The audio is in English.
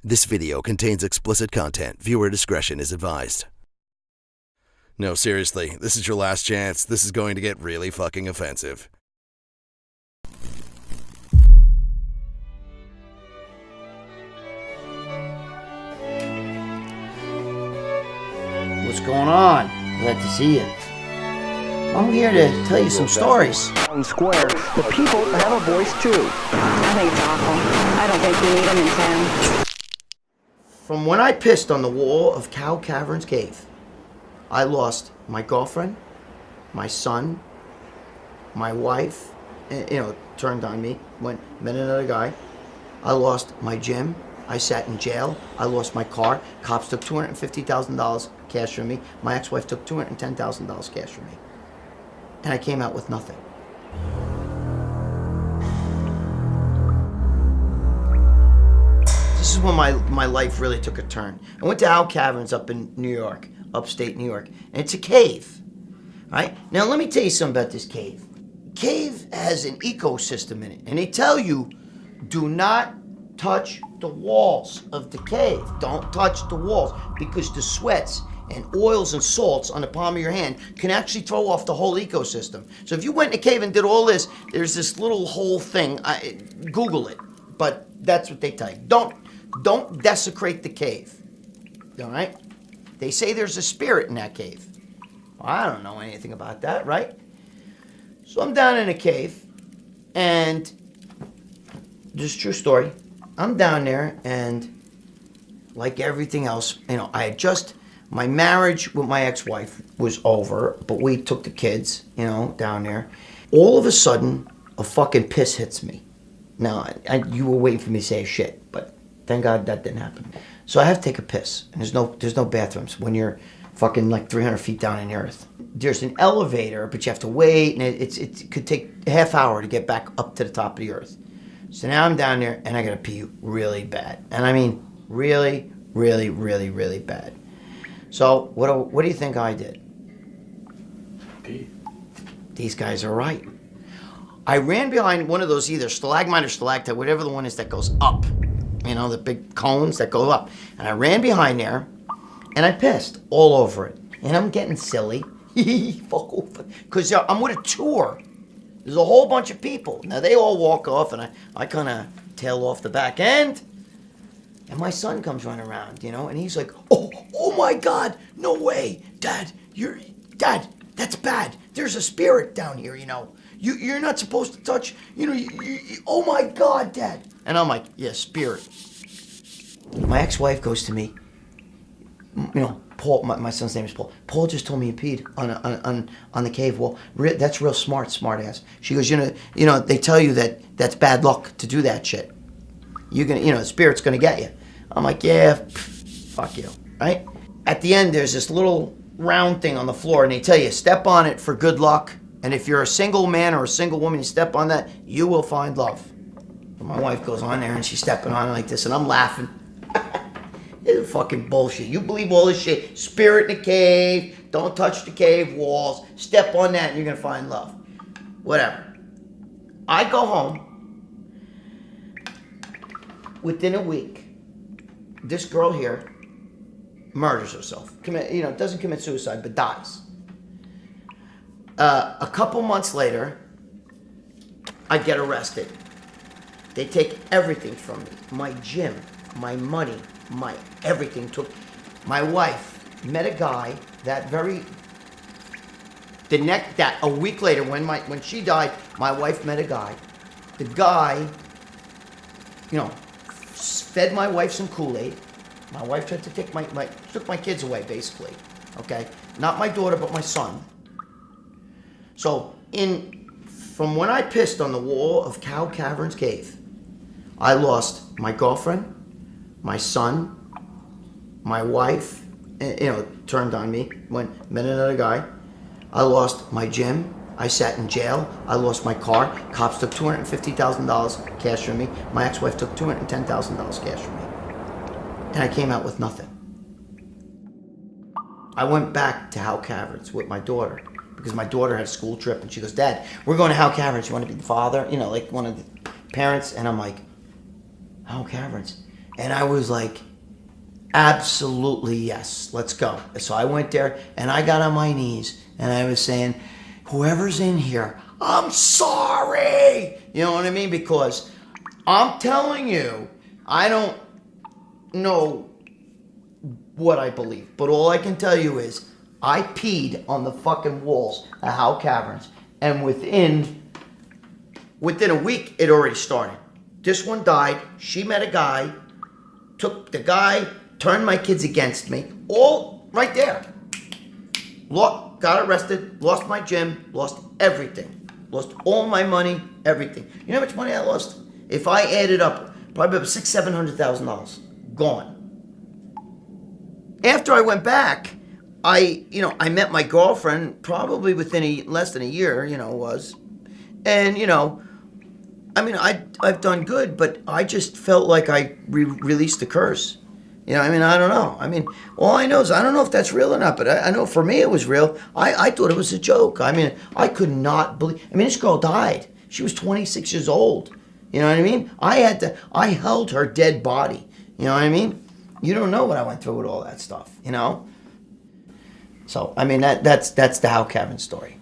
This video contains explicit content. Viewer discretion is advised. No, seriously, this is your last chance. This is going to get really fucking offensive. What's going on? Glad to see you. I'm here to tell you some stories. Square, the people have a voice too. I think it's awful. I don't think we need them in town. From when I pissed on the wall of Caverns cave, I lost my girlfriend, my son, my wife, turned on me, met another guy. I lost my gym. I sat in jail. I lost my car. Cops took $250,000 cash from me. My ex-wife took $210,000 cash from me. And I came out with nothing. This is when my life really took a turn. I went to Howe Caverns up in New York, upstate New York, and it's a cave. Right? Now let me tell you something about this cave. Cave has an ecosystem in it, and they tell you, do not touch the walls of the cave. Don't touch the walls, because the sweats and oils and salts on the palm of your hand can actually throw off the whole ecosystem. So if you went in a cave and did all this, there's this little whole thing. Google it, but that's what they tell you. Don't desecrate the cave. All right? They say there's a spirit in that cave. Well, I don't know anything about that, right? So I'm down in a cave, and this is a true story. I'm down there, and like everything else, my marriage with my ex-wife was over, but we took the kids, down there. All of a sudden, a fucking piss hits me. Now, you were waiting for me to say shit, but thank God that didn't happen. So I have to take a piss, and there's no bathrooms when you're fucking like 300 feet down in the earth. There's an elevator, but you have to wait, and it could take a half hour to get back up to the top of the earth. So now I'm down there, and I gotta pee really bad. And I mean, really, really, really, really bad. So what do you think I did? Pee. These guys are right. I ran behind one of those either stalagmite or stalactite, whatever the one is that goes up. The big cones that go up. And I ran behind there, and I pissed all over it. And I'm getting silly. Because I'm with a tour. There's a whole bunch of people. Now, they all walk off, and I kind of tail off the back end. And my son comes running around, and he's like, oh my God, no way. Dad, that's bad. There's a spirit down here, You're not supposed to touch, oh my God, Dad. And I'm like, yeah, spirit. My ex-wife goes to me, Paul, my son's name is Paul. Paul just told me you peed on the cave wall. That's real smart ass. She goes, they tell you that that's bad luck to do that shit. You're gonna, the spirit's gonna get you. I'm like, yeah, fuck you, right? At the end, there's this little round thing on the floor, and they tell you, step on it for good luck. And if you're a single man or a single woman, you step on that, you will find love. And my wife goes on there, and she's stepping on it like this, and I'm laughing. It's fucking bullshit. You believe all this shit. Spirit in the cave. Don't touch the cave walls. Step on that and you're going to find love. Whatever. I go home. Within a week, this girl here murders herself. Doesn't commit suicide, but dies. A couple months later, I get arrested. They take everything from me. My gym, my money, my everything. My wife met a guy a week later when she died, my wife met a guy. The guy, fed my wife some Kool-Aid. My wife tried to took my kids away, basically. Okay? Not my daughter, but my son. So from when I pissed on the wall of Caverns cave, I lost my girlfriend, my son, my wife, turned on me, met another guy. I lost my gym. I sat in jail. I lost my car. Cops took $250,000 cash from me. My ex-wife took $210,000 cash from me. And I came out with nothing. I went back to Howe Caverns with my daughter, because my daughter had a school trip, and she goes, Dad, we're going to Howe Caverns. You want to be the father? Like one of the parents? And I'm like, Howe Caverns? And I was like, absolutely yes, let's go. So I went there and I got on my knees and I was saying, whoever's in here, I'm sorry. You know what I mean? Because I'm telling you, I don't know what I believe, but all I can tell you is I peed on the fucking walls at Howe Caverns, and within a week it already started. This one died. She met a guy, took the guy, turned my kids against me, all right there. Got arrested, lost my gym, lost everything, lost all my money, everything. You know how much money I lost? If I added up, probably about $600,000-$700,000 gone. After I went back, I met my girlfriend probably within less than a year, it was. And, I've done good, but I just felt like I released the curse. I don't know. All I know is I don't know if that's real or not, but I know for me it was real. I thought it was a joke. I could not believe. This girl died. She was 26 years old. You know what I mean? I held her dead body. You know what I mean? You don't know what I went through with all that stuff, So, that's the Howe Caverns story.